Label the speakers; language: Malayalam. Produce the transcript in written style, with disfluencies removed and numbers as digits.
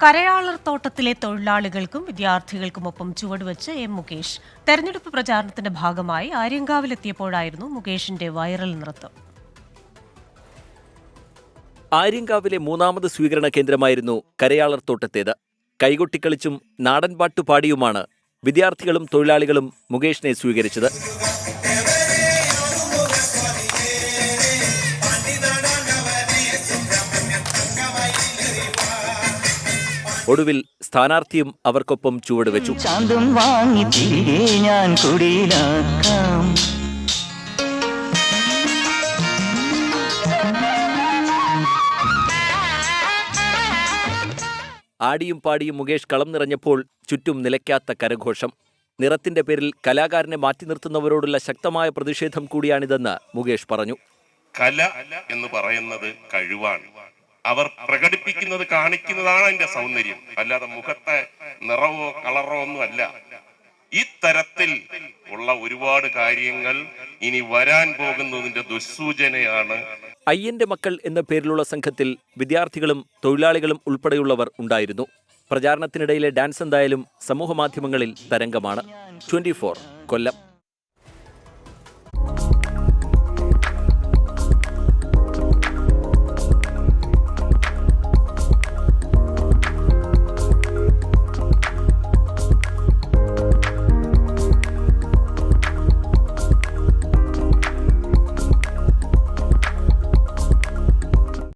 Speaker 1: കരയാളർ തോട്ടത്തിലെ തൊഴിലാളികൾക്കും വിദ്യാർത്ഥികൾക്കുമൊപ്പം ചുവടുവെച്ച് എം മുകേഷ്. തെരഞ്ഞെടുപ്പ് പ്രചാരണത്തിന്റെ ഭാഗമായി ആര്യങ്കാവിലെത്തിയപ്പോഴായിരുന്നു മുകേഷിന്റെ വൈറൽ നൃത്തം.
Speaker 2: ആര്യങ്കാവിലെ മൂന്നാമത് സ്വീകരണ കേന്ദ്രമായിരുന്നു കരയാളർ തോട്ടത്തേത്. കൈകൊട്ടിക്കളിച്ചും നാടൻപാട്ടു പാടിയുമാണ് വിദ്യാർത്ഥികളും തൊഴിലാളികളും മുകേഷിനെ സ്വീകരിച്ചത്. ഒടുവിൽ സ്ഥാനാർത്ഥിയും അവർക്കൊപ്പം ചുവടുവെച്ചു. ആടിയും പാടിയും മുകേഷ് കളം നിറഞ്ഞപ്പോൾ ചുറ്റും നിലയ്ക്കാത്ത കരഘോഷം. നിറത്തിന്റെ പേരിൽ കലാകാരനെ മാറ്റി നിർത്തുന്നവരോടുള്ള ശക്തമായ പ്രതിഷേധം കൂടിയാണിതെന്ന് മുകേഷ് പറഞ്ഞു.
Speaker 3: കല എന്ന് പറയുന്നത് കഴിവാണ്. അവർ പ്രകടിപ്പിക്കുന്നത് കാണിക്കുന്നതാണ് അതിന്റെ സൗന്ദര്യം, അല്ലാതെ മുഖത്തെ നിറവോ കളറോ ഒന്നും അല്ല. ഇത്തരത്തിൽ ഉള്ള ഒരുപാട് കാര്യങ്ങൾ ഇനി വരാൻ പോകുന്നതിന്റെ ദുസ്സൂചനയാണ്.
Speaker 2: അയ്യന്റെ മക്കൾ എന്ന പേരിലുള്ള സംഘത്തിൽ വിദ്യാർത്ഥികളും തൊഴിലാളികളും ഉൾപ്പെടെയുള്ളവർ ഉണ്ടായിരുന്നു. പ്രചാരണത്തിനിടയിലെ ഡാൻസ് എന്തായാലും സമൂഹമാധ്യമങ്ങളിൽ തരംഗമാണ്. 24 കൊല്ലം.